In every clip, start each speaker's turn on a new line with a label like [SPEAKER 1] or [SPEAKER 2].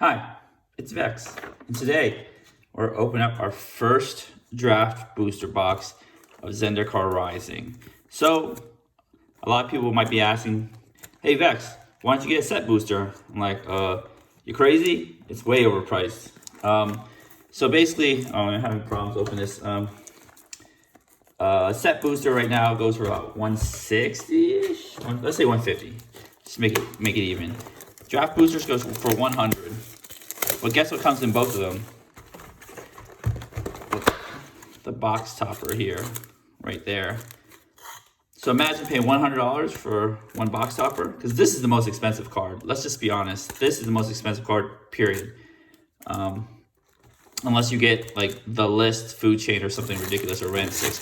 [SPEAKER 1] Hi, it's Vex, and today we're opening up our first draft booster box of Zendikar Rising. So, a lot of people might be asking, hey Vex, why don't you get a set booster? I'm like, you crazy? It's way overpriced. So basically, I'm having problems opening this. Set booster right now goes for about 160-ish, let's say 150. Just make it even. Draft boosters goes for 100. Well, guess what comes in both of them? The box topper here, right there. So imagine paying $100 for one box topper, because this is the most expensive card. Let's just be honest. This is the most expensive card, period. Unless you get like the list, food chain, or something ridiculous, or rent 6,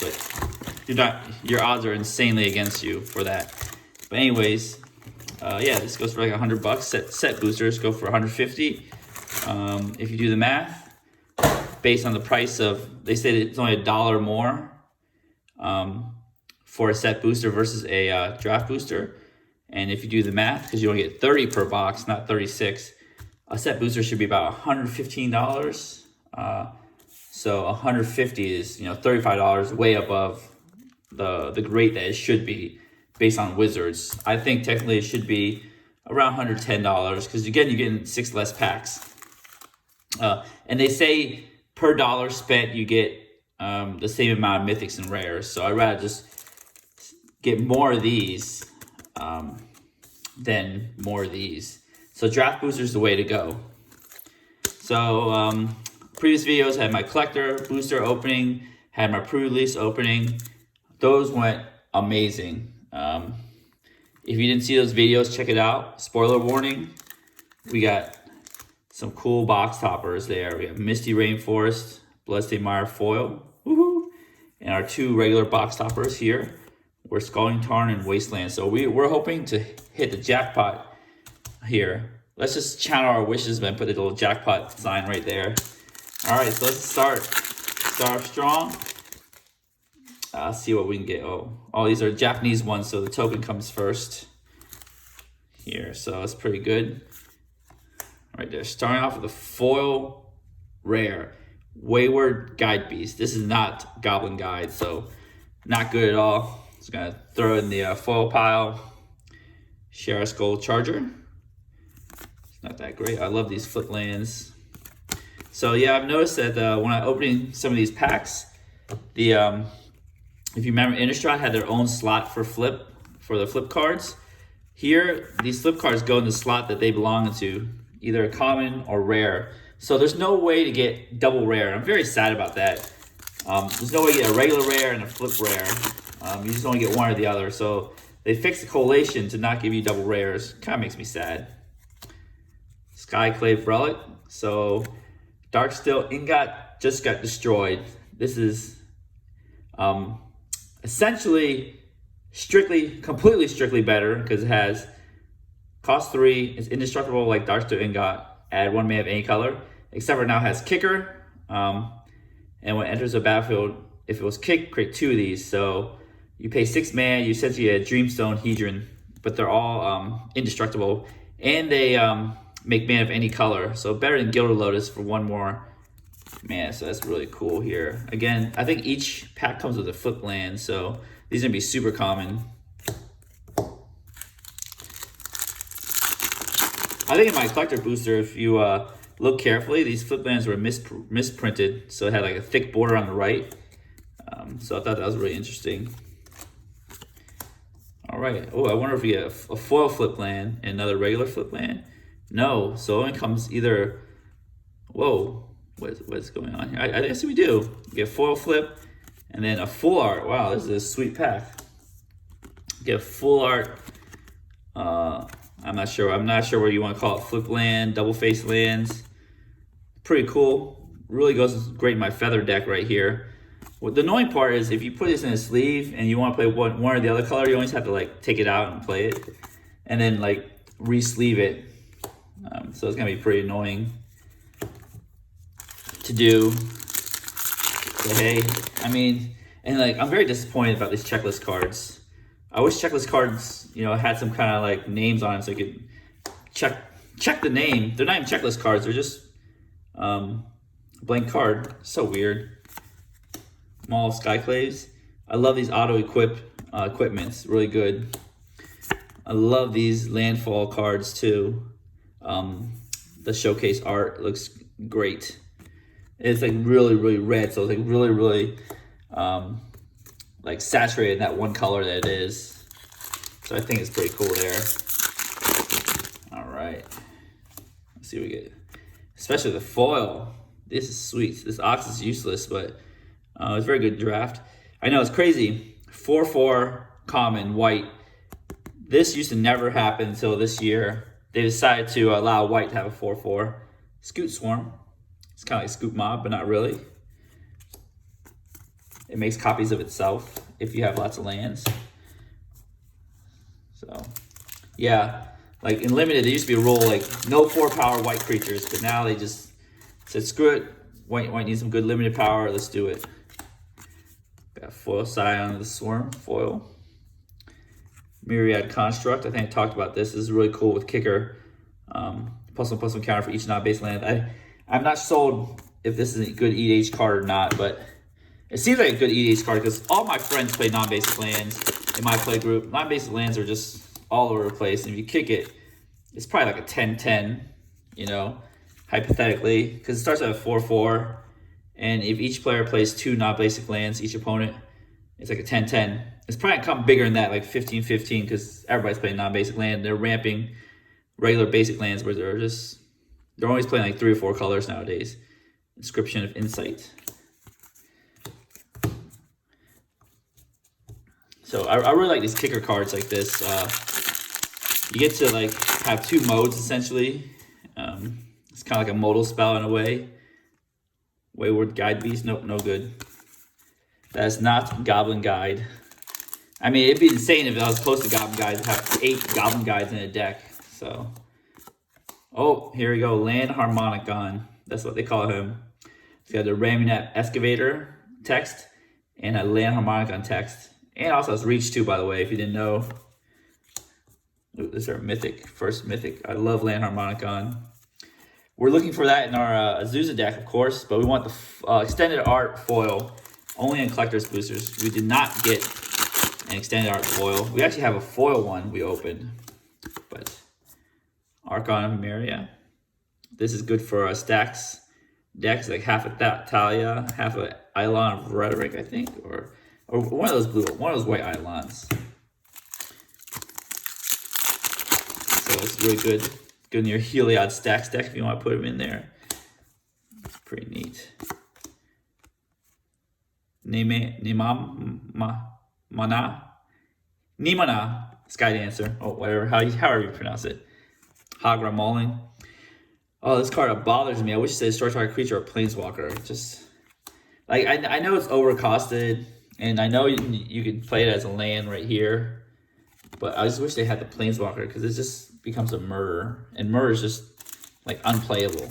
[SPEAKER 1] but your odds are insanely against you for that. But anyways, yeah, this goes for like $100. Set boosters go for 150. If you do the math, based on the price of, they say it's only $1 more for a set booster versus a draft booster. And if you do the math, because you only get 30 per box, not 36, a set booster should be about $115. So 150 is, $35 way above the rate that it should be based on Wizards. I think technically it should be around $110 because again, you're getting 6 less packs. And they say per dollar spent, you get the same amount of mythics and rares. So I'd rather just get more of these than more of these. So draft booster is the way to go. So previous videos had my collector booster opening, had my pre-release opening. Those went amazing. If you didn't see those videos, check it out. Spoiler warning, we got some cool box toppers there. We have Misty Rainforest, Bloodstained Mire Foil, woohoo! And our 2 regular box toppers here were Scalding Tarn and Wasteland. So we're hoping to hit the jackpot here. Let's just channel our wishes and put the little jackpot sign right there. All right, so let's start off strong. See what we can get. Oh, these are Japanese ones, so the token comes first here. So it's pretty good. Right there, starting off with a foil rare, Wayward Guide Beast. This is not Goblin Guide, so not good at all. Just gonna throw in the foil pile. Shara Skull Charger. It's not that great. I love these flip lands. So yeah, I've noticed that when I'm opening some of these packs, if you remember, Innistrad had their own slot for the flip cards. Here, these flip cards go in the slot that they belong to, either a common or rare. So there's no way to get double rare. I'm very sad about that. There's no way to get a regular rare and a flip rare. You just only get one or the other. So they fixed the collation to not give you double rares. Kind of makes me sad. Skyclave Relic. So Darksteel Ingot just got destroyed. This is essentially completely strictly better because it has cost 3, it's indestructible like Darksteel Ingot, add 1 mana of any color, except for now it has Kicker, and when it enters the battlefield, if it was kicked, create 2 of these. So you pay 6 mana, you essentially get a Dreamstone Hedron, but they're all indestructible, and they make mana of any color, so better than Gilded Lotus for 1 more mana, so that's really cool here. Again, I think each pack comes with a flip land, so these are gonna be super common. I think in my collector booster, if you look carefully, these flip lands were misprinted, so it had like a thick border on the right. So I thought that was really interesting. All right. Oh, I wonder if we get a foil flip land and another regular flip land. No, so it only comes either. Whoa, what's going on here? I guess we do. We get foil flip and then a full art. Wow, this is a sweet pack. Get full art. I'm not sure what you want to call it. Flip land, double face lands. Pretty cool. Really goes great in my feather deck right here. Well, the annoying part is if you put this in a sleeve and you want to play one or the other color, you always have to like take it out and play it, and then like re-sleeve it. So it's gonna be pretty annoying to do. So hey, I mean, and like I'm very disappointed about these checklist cards. I wish checklist cards, had some kind of like names on it so you could check the name. They're not even checklist cards. They're just blank card. So weird. Small Skyclaves. I love these auto equipments. Really good. I love these landfall cards too. The showcase art looks great. It's like really red, so it's like really like saturated in that one color that it is. So I think it's pretty cool there. All right, let's see what we get. Especially the foil. This is sweet. This Ox is useless, but it's a very good draft. I know it's crazy. 4/4 common white. This used to never happen until this year. They decided to allow white to have a 4/4. Scoot Swarm. It's kind of like Scoot Mob, but not really. It makes copies of itself if you have lots of lands. So, yeah. Like in Limited, there used to be a rule like no 4-power white creatures, but now they just said screw it. White needs some good limited power. Let's do it. Got foil Scion of the Swarm foil. Myriad Construct. I think I talked about this. This is really cool with kicker. +1/+1 counter for each non-base land. I'm not sold if this is a good EDH card or not, but it seems like a good EDH card because all my friends play non-basic lands in my play group. Non-basic lands are just all over the place. And if you kick it, it's probably like a 10/10, you know, hypothetically, because it starts at a 4/4. And if each player plays 2 non-basic lands, each opponent, it's like a 10/10. It's probably come bigger than that, like 15/15, because everybody's playing non-basic land. They're ramping regular basic lands where they're always playing like 3 or 4 colors nowadays. Inscription of Insight. So I really like these kicker cards like this. You get to like have 2 modes essentially. It's kind of like a modal spell in a way. Wayward Guide Beast, nope, no good. That is not Goblin Guide. I mean, it'd be insane if I was close to Goblin Guides to have 8 Goblin Guides in a deck. So, oh, here we go, Land Harmonicon. That's what they call him. He's got the Raminette Excavator text and a Land Harmonicon text. And also has Reach too, by the way, if you didn't know. Ooh, this is our mythic, first mythic. I love Land Harmonicon. We're looking for that in our Azusa deck, of course, but we want the extended art foil only in collector's boosters. We did not get an extended art foil. We actually have a foil one we opened, but Archon of Meria. This is good for stacks decks, like half a Talia, half a Eidolon of Rhetoric, I think, or one of those white Eidolons. So it's really good. Good in your Heliod stacks deck if you want to put them in there. It's pretty neat. Nimana, Sky Dancer, oh whatever, however you pronounce it. Hagra Mauling. Oh, this card bothers me. I wish it said short target creature or planeswalker. Just like I know it's overcosted, and I know you can play it as a land right here, but I just wish they had the planeswalker because it just becomes a murder, and murder is just like unplayable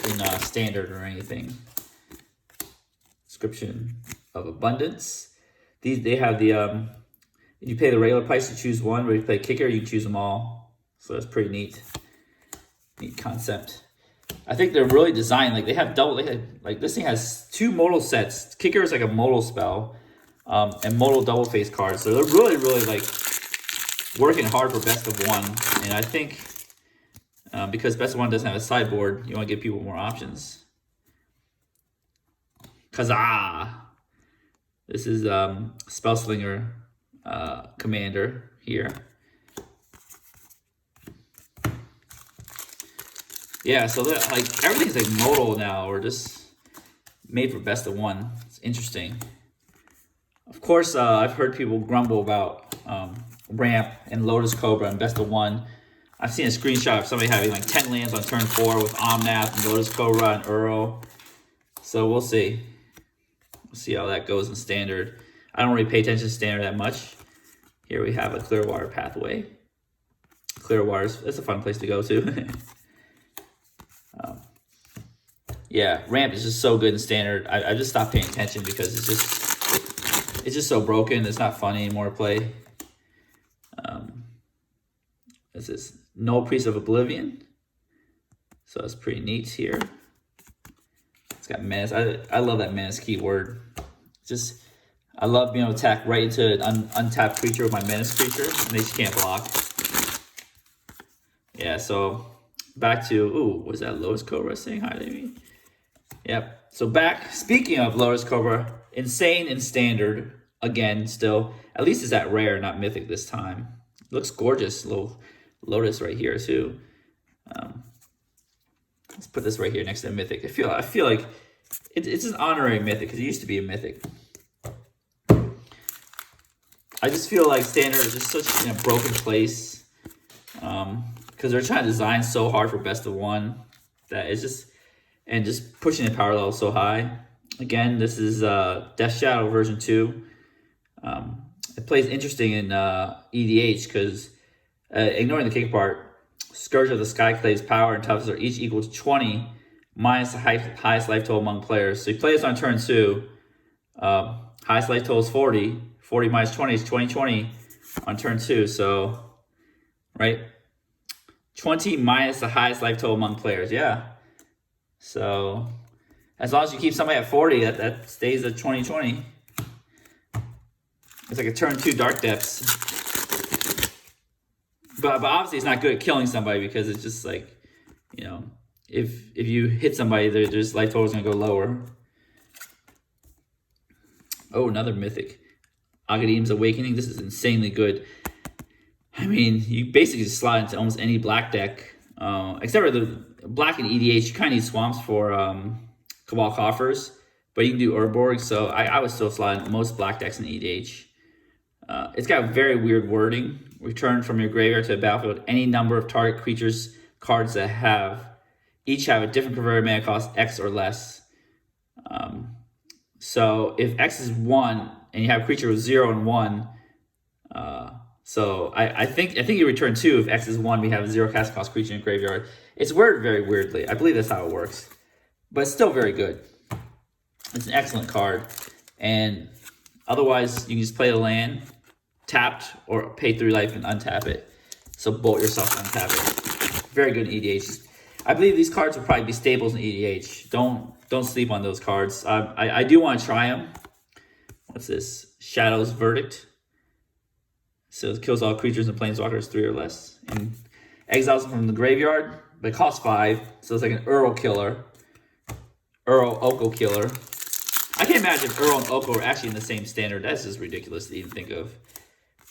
[SPEAKER 1] in standard or anything. Inscription of Abundance. They have the you pay the regular price to choose one, but if you play kicker, you can choose them all. So that's pretty neat. Neat concept. I think they're really designed like they have like this thing has 2 modal sets. Kicker is like a modal spell, and modal double face cards. So they're really like working hard for best of 1. And I think because best of 1 doesn't have a sideboard, you want to give people more options. Kazaa. This is Spellslinger Commander here. Yeah, so like everything's like modal now, or just made for best of 1. It's interesting. Of course, I've heard people grumble about Ramp and Lotus Cobra and best of 1. I've seen a screenshot of somebody having like 10 lands on turn 4 with Omnath and Lotus Cobra and Uro. So we'll see. We'll see how that goes in standard. I don't really pay attention to standard that much. Here we have a Clearwater Pathway. Clearwater's, that's a fun place to go to. Yeah, Ramp is just so good in standard. I just stopped paying attention because it's just so broken. It's not fun anymore to play. This is No Priest of Oblivion. So that's pretty neat here. It's got menace. I love that menace keyword. Just, I love being able to attack right into an untapped creature with my menace creature, and they just can't block. Yeah, so back to, ooh, was that Lotus Cobra saying hi to me? Yep. So back, speaking of Lotus Cobra, insane and standard, again, still. At least it's at rare, not mythic this time. Looks gorgeous, little Lotus right here too. Let's put this right here next to mythic. I feel like it's an honorary mythic because it used to be a mythic. I just feel like standard is just such a broken place because they're trying to design so hard for best of one that it's just, and just pushing the power level so high. Again, this is Death Shadow version 2. It plays interesting in EDH because ignoring the kick part, Scourge of the Skyclave's power and toughness are each equal to 20 minus the highest life total among players. So you play this on turn 2. Highest life total is 40. 40 minus 20 is 20 on turn 2. So, right? 20 minus the highest life total among players. Yeah. So, as long as you keep somebody at 40, that stays at 20. It's like a turn 2 Dark Depths. But obviously it's not good at killing somebody because it's just like, you know, if you hit somebody, their life total is going to go lower. Oh, another mythic. Agadeem's Awakening. This is insanely good. I mean, you basically just slot into almost any black deck. Except for the black and EDH, you kind of need swamps for Cabal Coffers. But you can do Urborg, so I would still slot in most black decks in EDH. It's got very weird wording. Return from your graveyard to the battlefield any number of target creatures cards that each have a different converted mana cost X or less. So if X is 1 and you have a creature with 0 and 1, so I think you return 2 if X is 1. We have a 0 cast cost creature in graveyard. It's worded very weirdly. I believe that's how it works, but it's still very good. It's an excellent card, and otherwise you can just play the land tapped or pay 3 life and untap it. So bolt yourself and untap it. Very good in EDH. I believe these cards will probably be staples in EDH. Don't sleep on those cards. I do want to try them. What's this? Shadow's Verdict. So it kills all creatures and planeswalkers 3 or less. And exiles them from the graveyard, but it costs 5. So it's like an Earl killer. Earl Oko killer. I can't imagine if Earl and Oko are actually in the same standard. That's just ridiculous to even think of.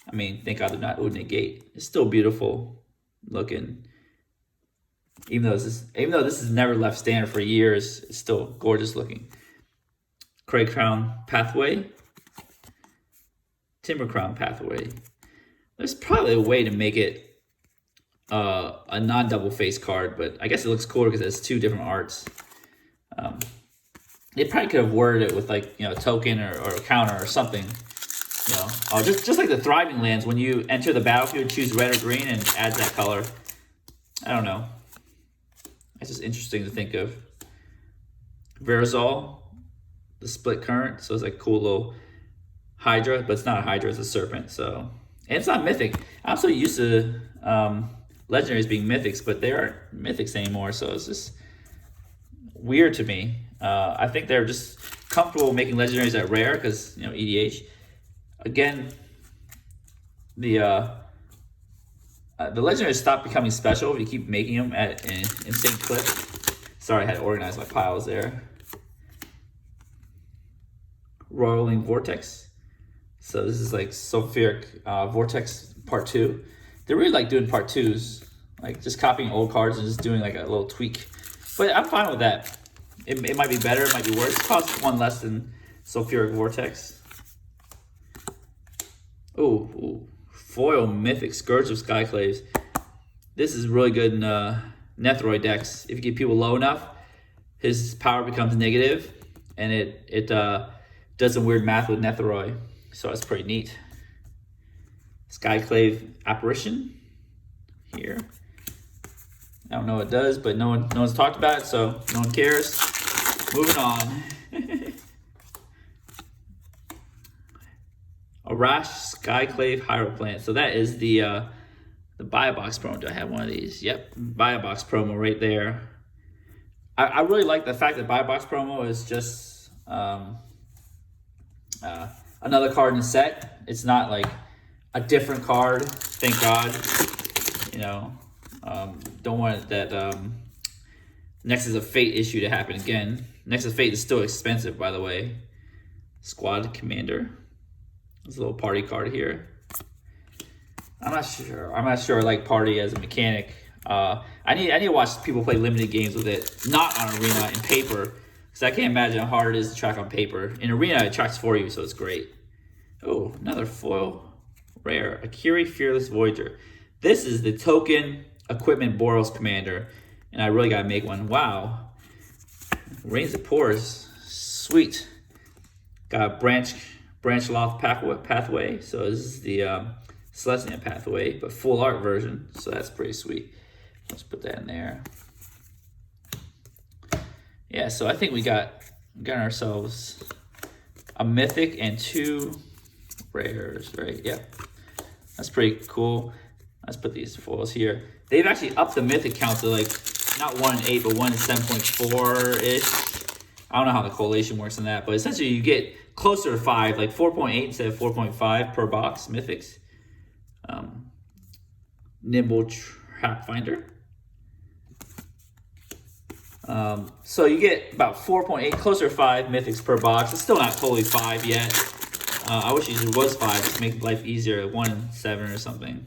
[SPEAKER 1] I mean, thank God they're not Would Negate. It's still beautiful looking. Even though this has never left standard for years, it's still gorgeous looking. Cray Crown Pathway. Timber Crown Pathway. There's probably a way to make it a non-double face card, but I guess it looks cooler because it has 2 different arts. They probably could have worded it with like, you know, a token or a counter or something. You know, just like the Thriving Lands, when you enter the battlefield, choose red or green and adds that color. I don't know. It's just interesting to think of. Verazol, the Split Current, so it's like cool little Hydra, but it's not a Hydra, it's a Serpent. So, and it's not mythic. I'm so used to legendaries being mythics, but they aren't mythics anymore. So it's just weird to me. I think they're just comfortable making legendaries at rare because, you know, EDH. Again, the legendaries stop becoming special if you keep making them at an insane clip. Sorry, I had to organize my piles there. Roiling Vortex. So this is like Sulfuric Vortex Part 2. They really like doing Part 2s, like just copying old cards and just doing like a little tweak. But I'm fine with that. It might be better, it might be worse. It costs 1 less than Sulfuric Vortex. Ooh, Foil Mythic Scourge of Skyclaves. This is really good in Nethroi decks. If you get people low enough, his power becomes negative, and it does some weird math with Nethroi. So it's pretty neat. Skyclave Apparition here. I don't know what it does, but no one's talked about it, so no one cares. Moving on. Arash Skyclave Hieroplant. So that is the The buy a box promo. Do I have one of these? Yep, buy a box promo right there. I really like the fact that buy a box promo is just another card in the set. It's not like a different card. Thank God. You know, don't want that Nexus of Fate issue to happen again. Nexus of Fate is still expensive, by the way. Squad Commander. There's a little party card here. I'm not sure. I'm not sure I like party as a mechanic. I need to watch people play limited games with it, not on Arena in paper, because I can't imagine how hard it is to track on paper. In Arena, it tracks for you, so it's great. Oh, another foil rare, Akiri Fearless Voyager. This is the token equipment Boros Commander, and I really gotta make one. Wow, Rains of Pores, sweet. Got a branch loft pathway, so this is the Celestia pathway, but full art version, so that's pretty sweet. Let's put that in there. Yeah, so I think we got ourselves a mythic and 2 rares, right? Yeah, that's pretty cool. Let's put these foils here. They've actually upped the mythic count to like not 1 in 8, but 1 in 7.4 ish. I don't know how the correlation works on that, but essentially you get closer to 5, like 4.8 instead of 4.5 per box mythics. Nimble Trap Finder. So you get about 4.8, closer to 5 mythics per box. It's still not totally 5 yet. I wish it was 5 just to make life easier, 1 in 7 or something.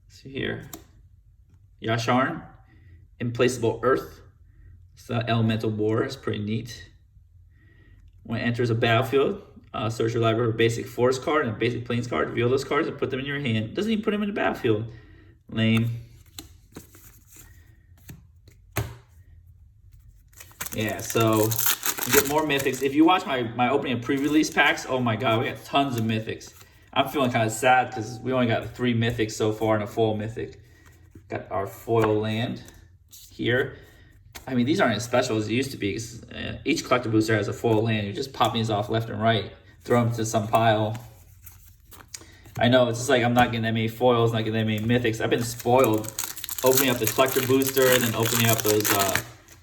[SPEAKER 1] See here. Yasharn, Implaceable Earth. It's an elemental boar. It's pretty neat. When it enters a battlefield, search your library for a basic forest card and a basic plains card. Reveal those cards and put them in your hand. Doesn't even put them in the battlefield. Lame. Yeah, so you get more mythics. If you watch my opening of pre-release packs, oh my god, we got tons of mythics. I'm feeling kind of sad because we only got 3 mythics so far and a foil mythic. Got our foil land here. I mean, these aren't as special as they used to be because each collector booster has a foil land. You just pop these off left and right, throw them to some pile. I know, it's just like I'm not getting that many foils, not getting that many mythics. I've been spoiled opening up the collector booster and then opening up those,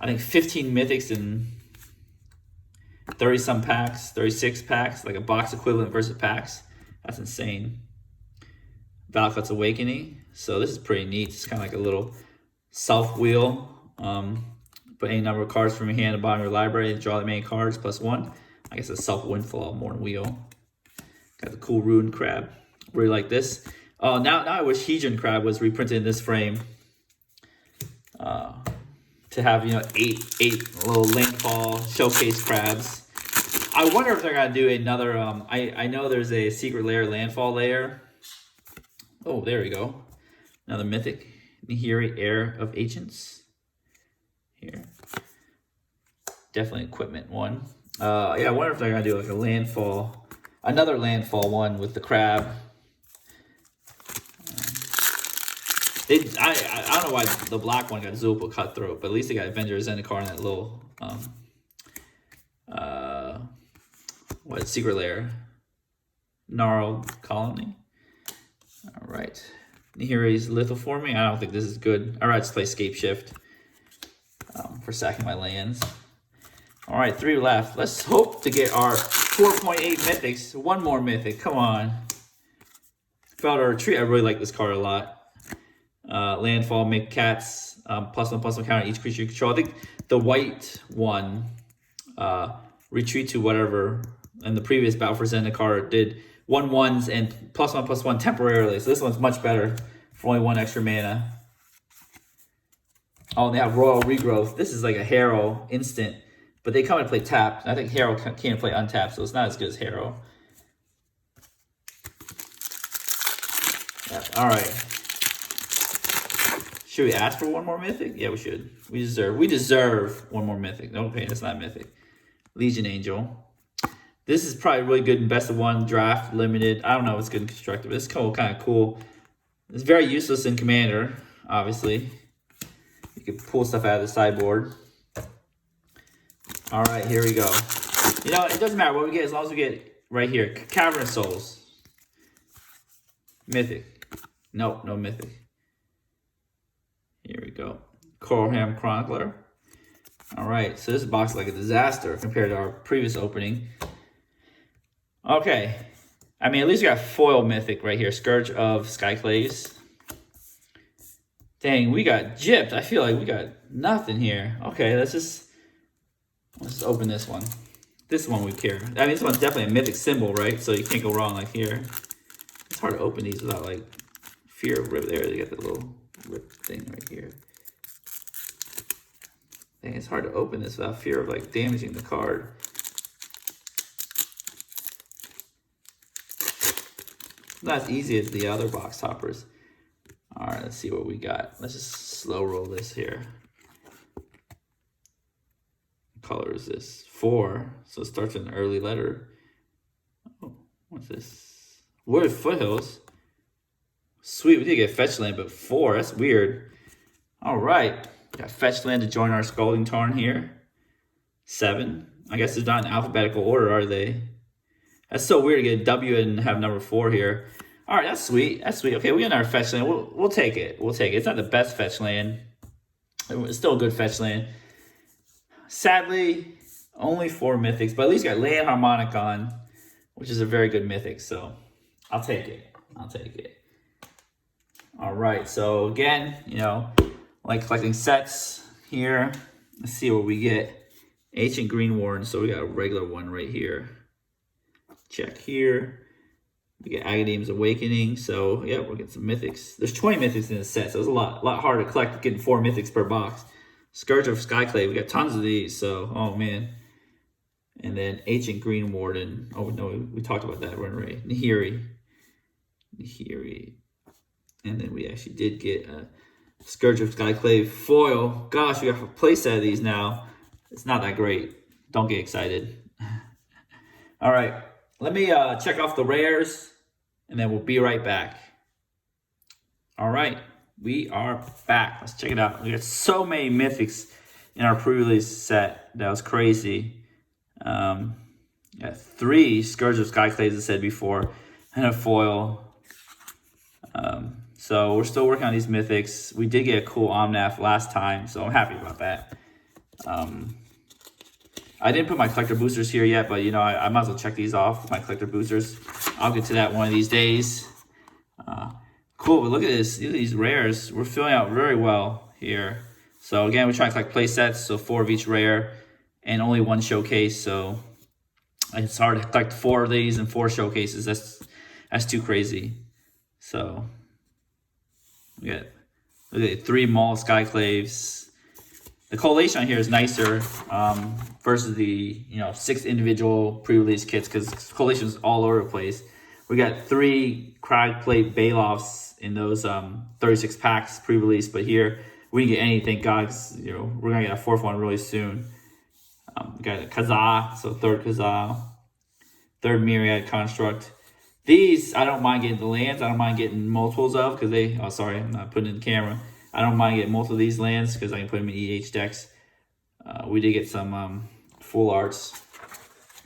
[SPEAKER 1] I think 15 mythics in 30-some packs, 36 packs, like a box equivalent versus packs. That's insane. Valakut's Awakening. So this is pretty neat. It's kind of like a little self-wheel. Put any number of cards from your hand at the bottom of your library and draw that many cards +1. I guess it's self-windfall more than wheel. Got the cool Ruined Crab. Really like this. Now I wish Hedron Crab was reprinted in this frame. To have, you know, eight little landfall showcase crabs. I wonder if they're gonna do another. I know there's a secret layer, landfall layer. Oh, there we go. Another mythic, Nihiri, Heir of Ancients. Here, definitely equipment one. Yeah, I wonder if they're gonna do like a landfall, another landfall one with the crab. I don't know why the black one got Zulpa Cutthroat, but at least they got Avenger Zendikar in that little what, secret layer, Gnarled Colony. All right, Nihiri's Lithoforming. I don't think this is good. All right, let's play Scape Shift for sacking my lands. All right, 3 left. Let's hope to get our 4.8 mythics. One more mythic. Come on. Felder Retreat. I really like this card a lot. Landfall, make cats, +1/+1 counter each creature you control. I think the white one, retreat to whatever, and the previous Battle for Zendikar did 1/1s and +1/+1 temporarily. So this one's much better for only 1 extra mana. Oh, and they have Royal Regrowth. This is like a Harrow instant, but they come and play tapped. I think Harrow can't play untapped, so it's not as good as Harrow. Yeah, all right. Should we ask for 1 more mythic? Yeah, we should. We deserve 1 more mythic. No pain, it's not mythic. Legion Angel. This is probably really good in best of 1 draft limited. I don't know if it's good in constructed, but it's kind of cool. It's very useless in Commander, obviously. You can pull stuff out of the sideboard. All right, here we go. You know, it doesn't matter what we get as long as we get right here. Cavern of Souls. Mythic. Nope, no mythic. Here we go. Coralham Chronicler. All right, so this box is like a disaster compared to our previous opening. Okay, I mean, at least we got foil mythic right here. Scourge of Skyclaves. Dang, we got gypped. I feel like we got nothing here. Okay, let's open this one. This one we care. I mean, this one's definitely a mythic symbol, right? So you can't go wrong like here. It's hard to open these without like fear of rip there. They got the little rip thing right here. Dang, it's hard to open this without fear of like damaging the card. Not as easy as the other box toppers. All right, let's see what we got. Let's just slow roll this here. What color is this? 4. So it starts with an early letter. Oh, what's this? Wooded Foothills. Sweet, we did get fetchland, but 4. That's weird. All right, got fetchland to join our Scalding Tarn here. 7. I guess it's not in alphabetical order, are they? That's so weird to get a W and have number 4 here. All right, that's sweet. That's sweet. Okay, we got our fetch land. We'll take it. We'll take it. It's not the best fetch land. It's still a good fetch land. Sadly, only 4 mythics, but at least got Land Harmonicon, which is a very good mythic. So I'll take it. I'll take it. All right. So again, you know, like collecting sets here. Let's see what we get. Ancient Green Warden. So we got a regular one right here. Check here. We get Agadeem's Awakening. So yeah, we'll get some mythics. There's 20 mythics in this set, so it's a lot harder to collect, getting 4 mythics per box. Scourge of Skyclave. We got tons of these. So oh man. And then Ancient Green Warden. Oh no, we talked about that one, right? Nahiri. And then we actually did get a Scourge of Skyclave foil. Gosh, we got a playset of these now. It's not that great. Don't get excited. All right. Let me check off the rares, and then we'll be right back. All right, we are back. Let's check it out. We got so many mythics in our pre-release set. That was crazy. Got 3 Scourge of Skyclaves, as I said before, and a foil. So we're still working on these mythics. We did get a cool Omnath last time, so I'm happy about that. I didn't put my collector boosters here yet, but you know, I might as well check these off with my collector boosters. I'll get to that one of these days. Cool, but look at this. Look at these rares. We're filling out very well here. So again, we're trying to collect play sets, so 4 of each rare, and only 1 showcase. So it's hard to collect 4 of these and 4 showcases. That's too crazy. So we got look at 3 Maul Skyclaves. The collation on here is nicer versus the 6 individual pre-release kits, because collation is all over the place. We got 3 Crag Plate Balefs in those 36 packs pre-release, but here we didn't get anything. God, we're gonna get a 4th one really soon. We got a Kazaa, so 3rd Kazaa, 3rd Myriad Construct. These I don't mind getting the lands. I don't mind getting multiples of, because they. Oh, sorry, I'm not putting it in the camera. I don't mind getting multiple of these lands because I can put them in EH decks. We did get some full arts,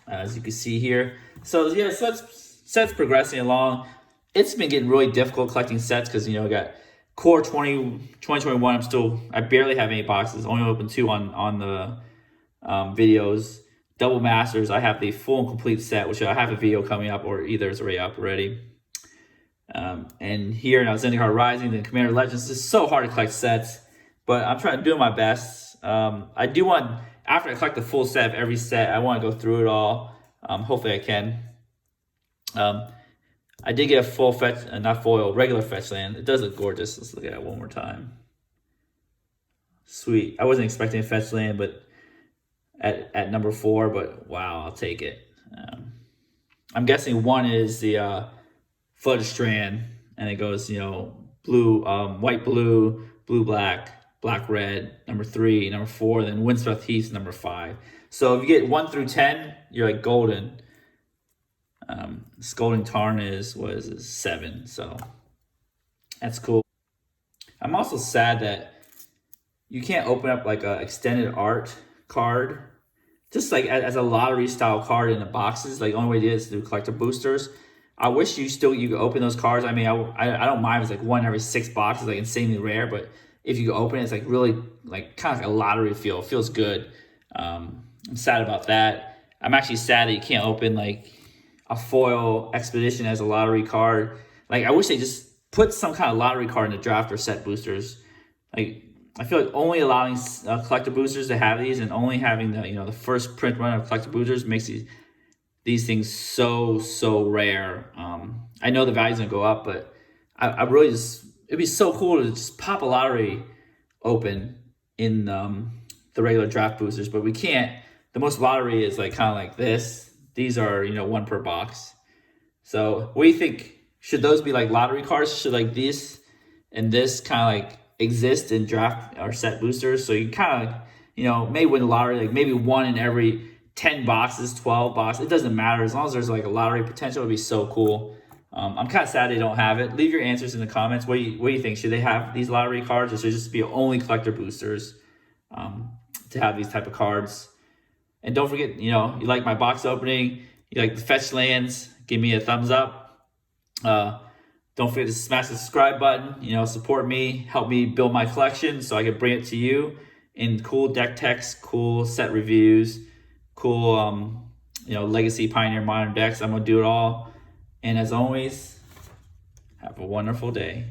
[SPEAKER 1] as you can see here. So yeah, sets progressing along. It's been getting really difficult collecting sets because we got Core 2021. I barely have any boxes. Only opened 2 on the videos. Double Masters. I have the full and complete set, which I have a video coming up, or either it's already up already. And here now, Zendikar Rising, then Commander Legends. It's so hard to collect sets, but I'm trying to do my best. I do want, after I collect the full set of every set, I want to go through it all. Hopefully I can. I did get a full fetch, not foil, regular fetch land. It does look gorgeous. Let's look at it one more time. Sweet. I wasn't expecting a fetch land, but at number 4, but wow, I'll take it. I'm guessing 1 is the Flooded Strand, and it goes, blue, white, blue, blue, black, black, red, number 3, number 4, then Windswept Heath, number 5. So if you get 1 through 10, you're like golden. Scalding Tarn is 7, so that's cool. I'm also sad that you can't open up like a extended art card, just like as a lottery style card in the boxes. Like the only way to do it is through collector boosters. I wish you could open those cards. I mean, I don't mind if it's like one every 6 boxes, like insanely rare, but if you could open it, it's like really like kind of like a lottery feel. It feels good. I'm sad about that. I'm actually sad that you can't open like a foil expedition as a lottery card. Like I wish they just put some kind of lottery card in the draft or set boosters. Like I feel like only allowing collector boosters to have these, and only having the the first print run of collector boosters makes these things so rare. I know the value's gonna go up, but I really just, it'd be so cool to just pop a lottery open in the regular draft boosters, but we can't. The most lottery is like kind of like this. These are one per box. So what do you think? Should those be like lottery cards? Should like this and this kind of like exist in draft or set boosters? So you kind of may win the lottery, like maybe one in every 10 boxes, 12 boxes. It doesn't matter as long as there's like a lottery potential. It'd be so cool. I'm kind of sad they don't have it. Leave your answers in the comments. What do you think? Should they have these lottery cards, or should it just be only collector boosters to have these type of cards? And don't forget, you like my box opening, you like the fetch lands, give me a thumbs up. Don't forget to smash the subscribe button. Support me, help me build my collection so I can bring it to you in cool deck techs, cool set reviews, cool legacy, pioneer, modern decks. I'm gonna do it all. And as always, have a wonderful day.